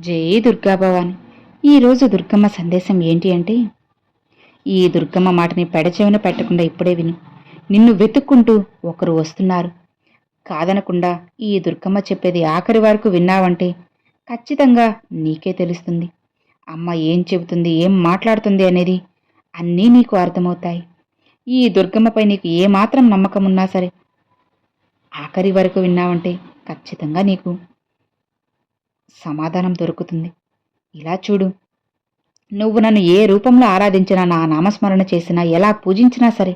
జై దుర్గా భవాని. ఈరోజు దుర్గమ్మ సందేశం ఏంటి అంటే, ఈ దుర్గమ్మ మాటని పెడచెవిన పెట్టకుండా ఇప్పుడే విను. నిన్ను వెతుక్కుంటూ ఒకరు వస్తున్నారు. కాదనకుండా ఈ దుర్గమ్మ చెప్పేది ఆఖరి వరకు విన్నావంటే ఖచ్చితంగా నీకే తెలుస్తుంది. అమ్మ ఏం చెబుతుంది, ఏం మాట్లాడుతుంది అనేది అన్నీ నీకు అర్థమవుతాయి. ఈ దుర్గమ్మపై నీకు ఏమాత్రం నమ్మకం ఉన్నా సరే ఆఖరి వరకు విన్నావంటే ఖచ్చితంగా నీకు సమాధానం దొరుకుతుంది. ఇలా చూడు, నువ్వు నన్ను ఏ రూపంలో ఆరాధించినా, నా నామస్మరణ చేసినా, ఎలా పూజించినా సరే,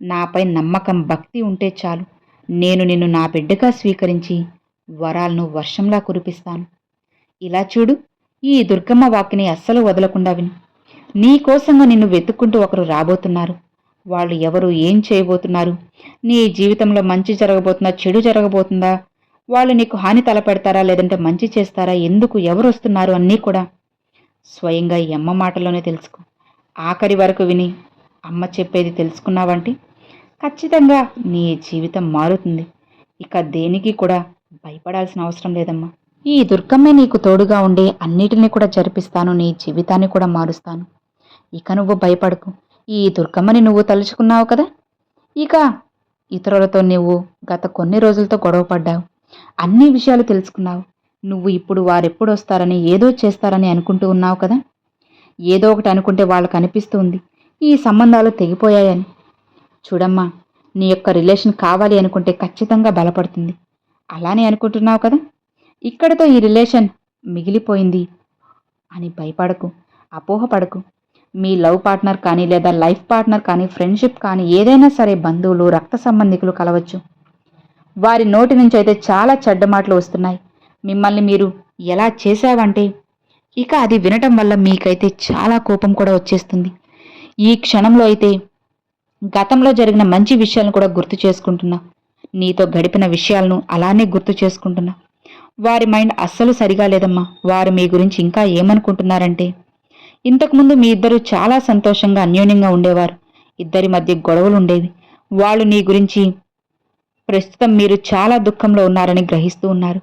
నాపై నమ్మకం భక్తి ఉంటే చాలు. నేను నిన్ను నా బిడ్డగా స్వీకరించి వరాలను వర్షంలా కురిపిస్తాను. ఇలా చూడు, ఈ దుర్గమ్మ వాక్కిని అస్సలు వదలకుండా విను. నీకోసంగా నిన్ను వెతుక్కుంటూ ఒకరు రాబోతున్నారు. వాళ్ళు ఎవరు, ఏం చేయబోతున్నారు, నీ జీవితంలో మంచి జరగబోతుందా, చెడు జరగబోతుందా, వాళ్ళు నీకు హాని తలపెడతారా లేదంటే మంచి చేస్తారా, ఎందుకు, ఎవరు వస్తున్నారు అన్నీ కూడా స్వయంగా ఈ అమ్మ మాటలోనే తెలుసుకో. ఆఖరి వరకు విని అమ్మ చెప్పేది తెలుసుకున్నావంటే ఖచ్చితంగా నీ జీవితం మారుతుంది. ఇక దేనికి కూడా భయపడాల్సిన అవసరం లేదమ్మా. ఈ దుర్గమ్మే నీకు తోడుగా ఉండి అన్నిటినీ కూడా జరిపిస్తాను, నీ జీవితాన్ని కూడా మారుస్తాను. ఇక నువ్వు భయపడకు. ఈ దుర్గమ్మని నువ్వు తలుచుకున్నావు కదా, ఇక ఇతరులతో నువ్వు గత కొన్ని రోజులతో గొడవ పడ్డావు, అన్ని విషయాలు తెలుసుకున్నావు. నువ్వు ఇప్పుడు వారెప్పుడు వస్తారని, ఏదో చేస్తారని అనుకుంటూ ఉన్నావు కదా. ఏదో ఒకటి అనుకుంటే వాళ్ళకు అనిపిస్తుంది ఈ సంబంధాలు తెగిపోయాయని. చూడమ్మా, నీ యొక్క రిలేషన్ కావాలి అనుకుంటే ఖచ్చితంగా బలపడుతుంది. అలానే అనుకుంటున్నావు కదా, ఇక్కడితో ఈ రిలేషన్ మిగిలిపోయింది అని భయపడకు, అపోహపడకు. మీ లవ్ పార్ట్నర్ కానీ, లేదా లైఫ్ పార్ట్నర్ కానీ, ఫ్రెండ్షిప్ కానీ, ఏదైనా సరే, బంధువులు, రక్త సంబంధికులు కలవచ్చు. వారి నోటి నుంచి అయితే చాలా చెడ్డ మాటలు వస్తున్నాయి. మిమ్మల్ని మీరు ఎలా చేశావంటే ఇక అది వినటం వల్ల మీకైతే చాలా కోపం కూడా వచ్చేస్తుంది. ఈ క్షణంలో అయితే గతంలో జరిగిన మంచి విషయాలను కూడా గుర్తు చేసుకుంటున్నా, నీతో గడిపిన విషయాలను అలానే గుర్తు చేసుకుంటున్నా. వారి మైండ్ అస్సలు సరిగా లేదమ్మా. వారు మీ గురించి ఇంకా ఏమనుకుంటున్నారంటే, ఇంతకుముందు మీ ఇద్దరు చాలా సంతోషంగా అన్యోన్యంగా ఉండేవారు. ఇద్దరి మధ్య గొడవలు ఉండేవి. వాళ్ళు నీ గురించి ప్రస్తుతం మీరు చాలా దుఃఖంలో ఉన్నారని గ్రహిస్తూ ఉన్నారు.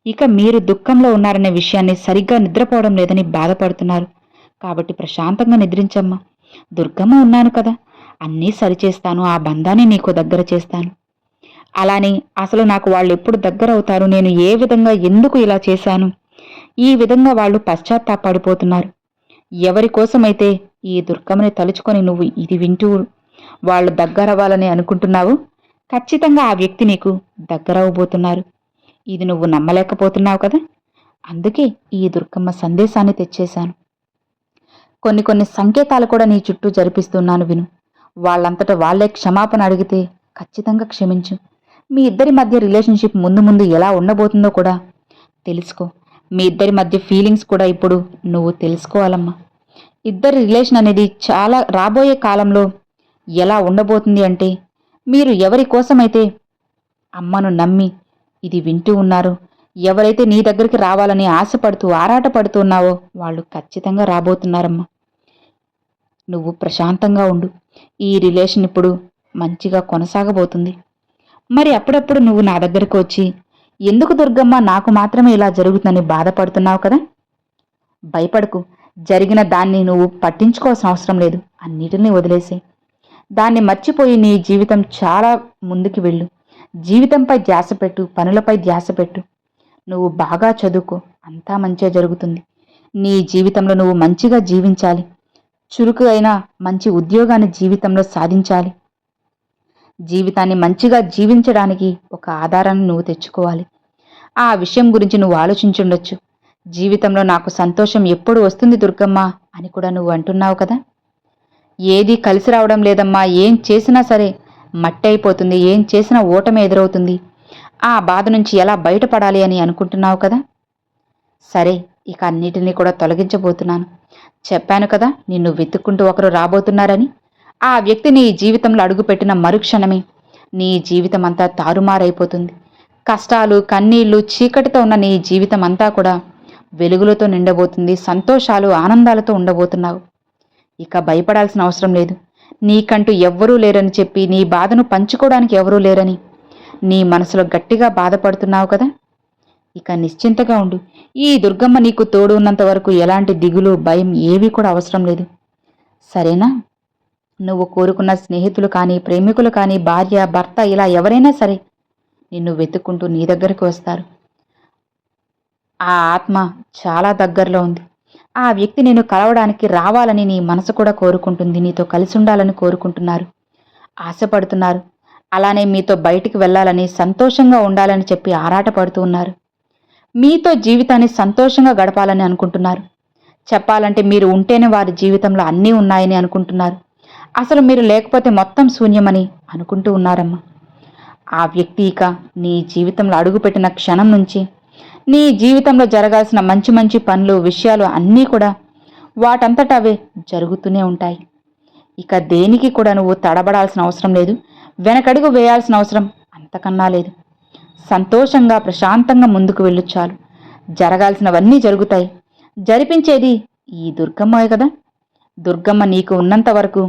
ఇక మీరు దుఃఖంలో ఉన్నారనే విషయాన్ని సరిగ్గా నిద్రపోవడం లేదని బాధపడుతున్నారు. కాబట్టి ప్రశాంతంగా నిద్రించమ్మా. దుర్గమ్మ ఉన్నాను కదా, అన్నీ సరిచేస్తాను, ఆ బంధాన్ని నీకు దగ్గర చేస్తాను. అలానే అసలు నాకు వాళ్ళు ఎప్పుడు దగ్గర అవుతారు, నేను ఏ విధంగా ఎందుకు ఇలా చేశాను, ఈ విధంగా వాళ్ళు పశ్చాత్తాపడిపోతున్నారు. ఎవరి కోసమైతే ఈ దుర్గమ్మని తలుచుకొని నువ్వు ఇది వింటూ వాళ్ళు దగ్గరవ్వాలని అనుకుంటున్నావు, ఖచ్చితంగా ఆ వ్యక్తి నీకు దగ్గరవబోతున్నారు. ఇది నువ్వు నమ్మలేకపోతున్నావు కదా, అందుకే ఈ దుర్గమ్మ సందేశాన్ని తెచ్చేశాను. కొన్ని సంకేతాలు కూడా నీ చుట్టూ జరిపిస్తున్నాను, విను. వాళ్ళంతటా వాళ్లే క్షమాపణ అడిగితే ఖచ్చితంగా క్షమించు. మీ ఇద్దరి మధ్య రిలేషన్షిప్ ముందు ముందు ఎలా ఉండబోతుందో కూడా తెలుసుకో. మీ ఇద్దరి మధ్య ఫీలింగ్స్ కూడా ఇప్పుడు నువ్వు తెలుసుకోవాలమ్మా. ఇద్దరి రిలేషన్ అనేది చాలా రాబోయే కాలంలో ఎలా ఉండబోతుంది అంటే, మీరు ఎవరి కోసమైతే అమ్మను నమ్మి ఇది వింటూ ఉన్నారు, ఎవరైతే నీ దగ్గరికి రావాలని ఆశపడుతూ ఆరాటపడుతూ ఉన్నావో వాళ్ళు ఖచ్చితంగా రాబోతున్నారమ్మా. నువ్వు ప్రశాంతంగా ఉండు. ఈ రిలేషన్ ఇప్పుడు మంచిగా కొనసాగబోతుంది. మరి అప్పుడప్పుడు నువ్వు నా దగ్గరకు వచ్చి, ఎందుకు దుర్గమ్మ నాకు మాత్రమే ఇలా జరుగుతుందని బాధపడుతున్నావు కదా, భయపడకు. జరిగిన దాన్ని నువ్వు పట్టించుకోవాల్సిన అవసరం లేదు. అన్నిటినీ వదిలేసే, దాన్ని మర్చిపోయి నీ జీవితం చాలా ముందుకు వెళ్ళు. జీవితంపై ధ్యాస పెట్టు, పనులపై ధ్యాస పెట్టు. నువ్వు బాగా చదువుకో, అంతా మంచిగా జరుగుతుంది. నీ జీవితంలో నువ్వు మంచిగా జీవించాలి. చురుకు అయినా మంచి ఉద్యోగాన్ని జీవితంలో సాధించాలి. జీవితాన్ని మంచిగా జీవించడానికి ఒక ఆధారాన్ని నువ్వు తెచ్చుకోవాలి. ఆ విషయం గురించి నువ్వు ఆలోచించుండొచ్చు. జీవితంలో నాకు సంతోషం ఎప్పుడు వస్తుంది దుర్గమ్మ అని కూడా నువ్వు అంటున్నావు కదా. ఏదీ కలిసి రావడం లేదమ్మా, ఏం చేసినా సరే మట్టి అయిపోతుంది, ఏం చేసినా ఓటమి ఎదురవుతుంది, ఆ బాధ నుంచి ఎలా బయటపడాలి అని అనుకుంటున్నావు కదా. సరే, ఇక అన్నిటినీ కూడా తొలగించబోతున్నాను. చెప్పాను కదా, నిన్ను వెతుక్కుంటూ ఒకరు రాబోతున్నారని. ఆ వ్యక్తి నీ జీవితంలో అడుగుపెట్టిన మరుక్షణమే నీ జీవితం అంతా తారుమారైపోతుంది. కష్టాలు, కన్నీళ్లు, చీకటితో ఉన్న నీ జీవితం అంతా కూడా వెలుగులతో నిండబోతుంది. సంతోషాలు, ఆనందాలతో ఉండబోతున్నావు. ఇక భయపడాల్సిన అవసరం లేదు. నీకంటూ ఎవ్వరూ లేరని చెప్పి, నీ బాధను పంచుకోవడానికి ఎవరూ లేరని నీ మనసులో గట్టిగా బాధపడుతున్నావు కదా. ఇక నిశ్చింతగా ఉండు. ఈ దుర్గమ్మ నీకు తోడు ఉన్నంత వరకు ఎలాంటి దిగులు, భయం ఏవీ కూడా అవసరం లేదు. సరేనా? నువ్వు కోరుకున్న స్నేహితులు కానీ, ప్రేమికులు కానీ, భార్య, భర్త ఇలా ఎవరైనా సరే నిన్ను వెతుక్కుంటూ నీ దగ్గరికి వస్తారు. ఆ ఆత్మ చాలా దగ్గరలో ఉంది. ఆ వ్యక్తి నిన్ను కలవడానికి రావాలని నీ మనసు కూడా కోరుకుంటుంది. నీతో కలిసి ఉండాలని కోరుకుంటున్నారు, ఆశపడుతున్నారు. అలానే మీతో బయటికి వెళ్ళాలని, సంతోషంగా ఉండాలని చెప్పి ఆరాటపడుతూ ఉన్నారు. మీతో జీవితాన్ని సంతోషంగా గడపాలని అనుకుంటున్నారు. చెప్పాలంటే మీరు ఉంటేనే వారి జీవితంలో అన్నీ ఉన్నాయని అనుకుంటున్నారు. అసలు మీరు లేకపోతే మొత్తం శూన్యమని అనుకుంటూ ఉన్నారమ్మా. ఆ వ్యక్తి ఇక నీ జీవితంలో అడుగుపెట్టిన క్షణం నుంచి నీ జీవితంలో జరగాల్సిన మంచి మంచి పనులు, విషయాలు అన్నీ కూడా వాటంతట అవే జరుగుతూనే ఉంటాయి. ఇక దేనికి కూడా నువ్వు తడబడాల్సిన అవసరం లేదు, వెనకడుగు వేయాల్సిన అవసరం అంతకన్నా లేదు. సంతోషంగా, ప్రశాంతంగా ముందుకు వెళ్ళు చాలు. జరగాల్సినవన్నీ జరుగుతాయి. జరిపించేది ఈ దుర్గమ్మే కదా. దుర్గమ్మ నీకు ఉన్నంత వరకు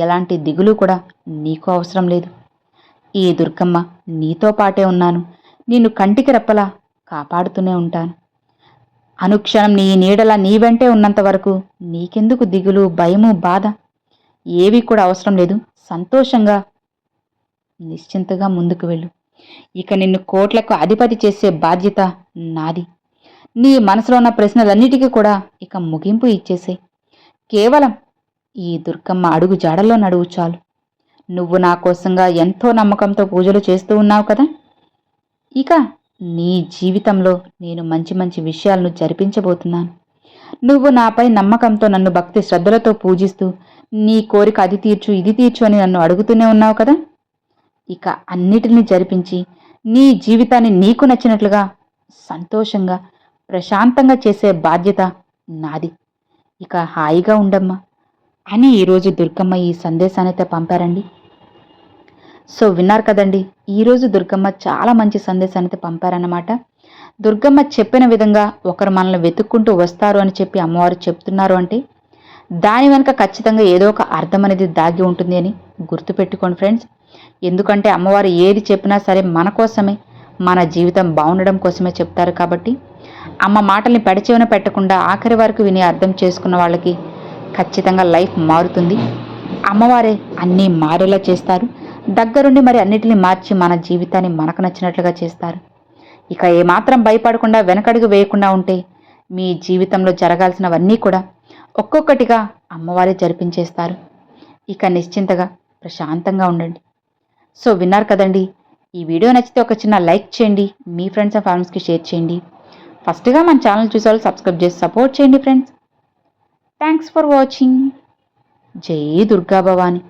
ఎలాంటి దిగులు కూడా నీకు అవసరం లేదు. ఈ దుర్గమ్మ నీతో పాటే ఉన్నాను. నిన్ను కంటికి రెప్పలా కాపాడుతూనే ఉంటాను. అనుక్షణం నీ నీడలా నీ వెంటే ఉన్నంత వరకు నీకెందుకు దిగులు, భయము, బాధ ఏవీ కూడా అవసరం లేదు. సంతోషంగా, నిశ్చింతగా ముందుకు వెళ్ళు. ఇక నిన్ను కోట్లకు అధిపతి చేసే బాధ్యత నాది. నీ మనసులో ఉన్న ప్రశ్నలన్నిటికీ కూడా ఇక ముగింపు ఇచ్చేసే. కేవలం ఈ దుర్గమ్మ అడుగు జాడల్లో నడువు చాలు. నువ్వు నా కోసంగా ఎంతో నమ్మకంతో పూజలు చేస్తూ ఉన్నావు కదా. ఇక నీ జీవితంలో నేను మంచి మంచి విషయాలను జరిపించబోతున్నాను. నువ్వు నాపై నమ్మకంతో నన్ను భక్తి శ్రద్ధలతో పూజిస్తూ నీ కోరిక అది తీర్చు, ఇది తీర్చు అని నన్ను అడుగుతూనే ఉన్నావు కదా. ఇక అన్నిటినీ జరిపించి నీ జీవితాన్ని నీకు నచ్చినట్లుగా సంతోషంగా, ప్రశాంతంగా చేసే బాధ్యత నాది. ఇక హాయిగా ఉండమ్మా అని ఈరోజు దుర్గమ్మ ఈ సందేశాన్ని అయితే పంపారండి. సో విన్నారు కదండి, ఈరోజు దుర్గమ్మ చాలా మంచి సందేశాన్ని అయితే పంపారన్నమాట. దుర్గమ్మ చెప్పిన విధంగా ఒకరు మనల్ని వెతుక్కుంటూ వస్తారు అని చెప్పి అమ్మవారు చెప్తున్నారు అంటే దాని వెనుక ఖచ్చితంగా ఏదో ఒక అర్థం అనేది దాగి ఉంటుంది అని గుర్తుపెట్టుకోండి ఫ్రెండ్స్. ఎందుకంటే అమ్మవారు ఏది చెప్పినా సరే మన కోసమే, మన జీవితం బాగుండడం కోసమే చెప్తారు కాబట్టి అమ్మ మాటల్ని పెడచెవిన పెట్టకుండా ఆఖరి వరకు విని అర్థం చేసుకున్న వాళ్ళకి ఖచ్చితంగా లైఫ్ మారుతుంది. అమ్మవారే అన్నీ మారేలా చేస్తారు. దగ్గరుండి మరి అన్నిటిని మార్చి మన జీవితాన్ని మనకు నచ్చినట్లుగా చేస్తారు. ఇక ఏమాత్రం భయపడకుండా, వెనకడుగు వేయకుండా ఉంటే మీ జీవితంలో జరగాల్సినవన్నీ కూడా ఒక్కొక్కటిగా అమ్మవారే జరిపించేస్తారు. ఇక నిశ్చింతగా, ప్రశాంతంగా ఉండండి. సో విన్నారు కదండి, ఈ వీడియో నచ్చితే ఒక చిన్న లైక్ చేయండి, మీ ఫ్రెండ్స్ అండ్ ఫ్యామిలీస్కి షేర్ చేయండి. ఫస్ట్గా మన ఛానల్ చూసేవాళ్ళు సబ్స్క్రైబ్ చేసి సపోర్ట్ చేయండి ఫ్రెండ్స్. Thanks for watching. జై దుర్గా భవాని.